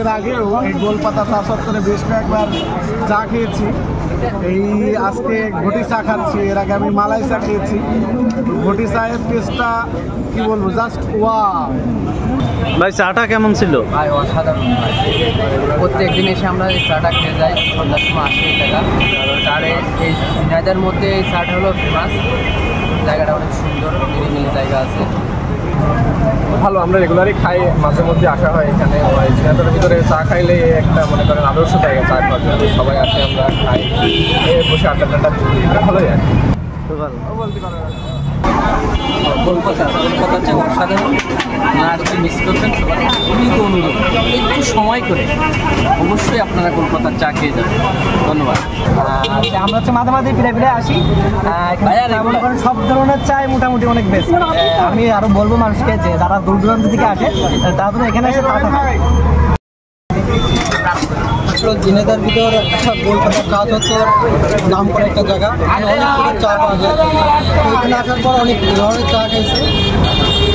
এর আগেও এই গোলপাতা চা চত্বরে বেশ কয়েকবার চা খেয়েছি। এই আজকে ঘটি চা খাচ্ছি, এর আগে আমি মালাই চা খেয়েছি। ঘটি চায়ের টেস্টটা কি বলবো, জাস্ট ওয়াও। ভাই চাটা কেমন ছিল? ভাই অসাধারণ ভাই, প্রত্যেক দিন এসে আমরা এই চাটা খেয়ে যাই সন্ধ্যার সময় 80 টাকা। আর এই ঝিনাইদার মধ্যে এই চাটা হলো ফেমাস, জায়গাটা অনেক সুন্দর, নিরিবিলি জায়গা আছে, ভালো। আমরা রেগুলারই খাই, মাঝে মধ্যে আসা হয় এখানে। ঝিনাইদহের ভিতরে চা খাইলে একটা মনে করেন আদর্শ জায়গা চা খাওয়ার জন্য। সবাই আসে, আমরা খাই, বসে আড্ডা টাড্ডা দিই, ভালোই আর কলকাতার চা অসাধারণ। আপনারা আসতে মিস করবেন, সবার খুবই অনুরোধ একটু সময় করে অবশ্যই আপনারা কলকাতার চা খেয়ে যাবেন। ধন্যবাদ। আমরা হচ্ছে মাঝে মাঝে ফিরে ফিরে আসি, মনে করেন সব ধরনের চাই মোটামুটি অনেক বেশি। আমি আরো বলবো মানুষকে যে যারা দূর দূরান্ত থেকে আসে তারা যেন এখানে এসে চা খায়। ঝিনাইদহের ভিতর একটা গোলপাতা চা চত্বর নাম করে একটা জায়গা, অনেক চা পাওয়া যায়। এখানে আসার পর অনেক ধরনের চা খাইছে,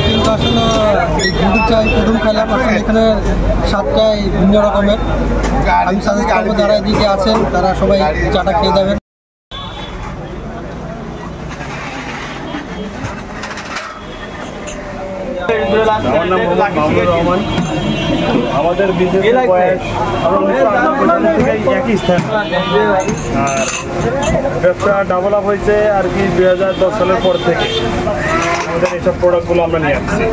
কিন্তু আসলে এই ঘুটি চাই প্রথম খাইলাম। আসলে এখানে স্বাদটাই ভিন্ন রকমের। আমি সাজেস্ট করবো যারা এদিকে আছেন তারা সবাই চাটা খেয়ে যাবেন। আমার নাম মোহাম্মদ মাহমুদুর রহমান। আমাদের বিজনেস একই স্থান, আর ব্যবসা ডেভেলপ হয়েছে আর কি 2010 সালের পর থেকে। আমাদের এইসব প্রোডাক্টগুলো আমরা নিয়ে আসছি,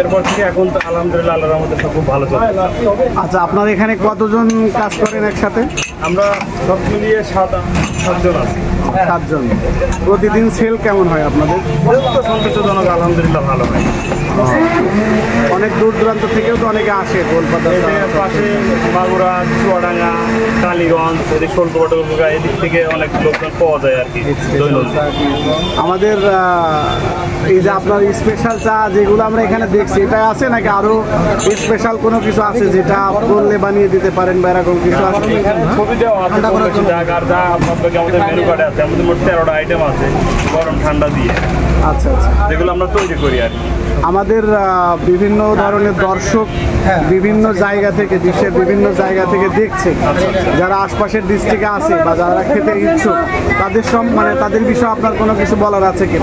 এরপর থেকে এখন আলহামদুলিল্লাহ আল্লাহর রহমতে সব খুব ভালো চলে। আচ্ছা, আপনার এখানে কতজন কাজ করেন একসাথে? আমরা সব মিলিয়ে 7জন আছি। 7 জন। প্রতিদিন সেল কেমন হয় আপনাদের? তো সন্তোষজনক, আলহামদুলিল্লাহ ভালো হয়। অনেক দূর দূরান্ত থেকেও তো অনেকে আসে গোলপাতা পাশে, মাগুরা, চুয়াডাঙ্গা, কালীগঞ্জ, এদিক শোলকোপা, এদিক থেকে অনেক লোকজন পাওয়া যায় আর কি দৈনন্দিন। আমাদের এই যে আপনার স্পেশাল চা যেগুলো আমরা এখানে দেখছি, এটা আছে নাকি আরো স্পেশাল কোনো কিছু আছে যেটা বললে বানিয়ে দিতে পারেন বা এরকম কিছু আছে? ছবি দেওয়া আছে, আর যা আপনাকে আমাদের মেনু কার্ডে আছে, আমাদের মোট 13টা আইটেম আছে গরম ঠান্ডা দিয়ে। আচ্ছা আচ্ছা, যেগুলো আমরা তৈরি করি আর কি। আমাদের বিভিন্ন ধরনের দর্শক বিভিন্ন জায়গা থেকে, দেশের বিভিন্ন জায়গা থেকে দেখছে, যারা আশপাশের ডিস্ট্রিক্টে আছে বা যারা খেতে ইচ্ছুক, তাদের মানে তাদের বিষয়ে আপনার কোনো কিছু বলার আছে কি?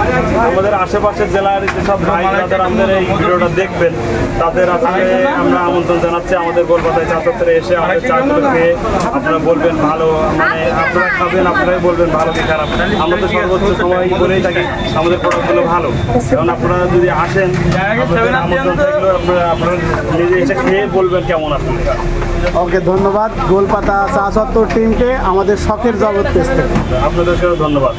আমাদের আশেপাশের জেলার যেসব ভাই যারা আমাদের এই ভিডিওটা দেখবেন, তাদের আসলে আমরা আমন্ত্রণ জানাচ্ছি আমাদের গোলপাতায় চা চত্বরে এসে আমাদের চাগুলো খেয়ে আপনারা বলবেন ভালো, মানে আপনারা খাবেন, আপনারাই বলবেন ভালো কি খারাপ। আমরা তো সর্বোচ্চ সময় করেই থাকি আমাদের প্রোডাক্টগুলো ভালো, কারণ আপনারা যদি আসেন আমন্ত্রণ থাকলেও আপনারা নিজে এসে খেয়ে বলবেন কেমন আসলে। ওকে, ধন্যবাদ গোলপাতা চা চত্বর টিমকে আমাদের শখের জগৎ পেজ থেকে। আপনাদেরকেও ধন্যবাদ।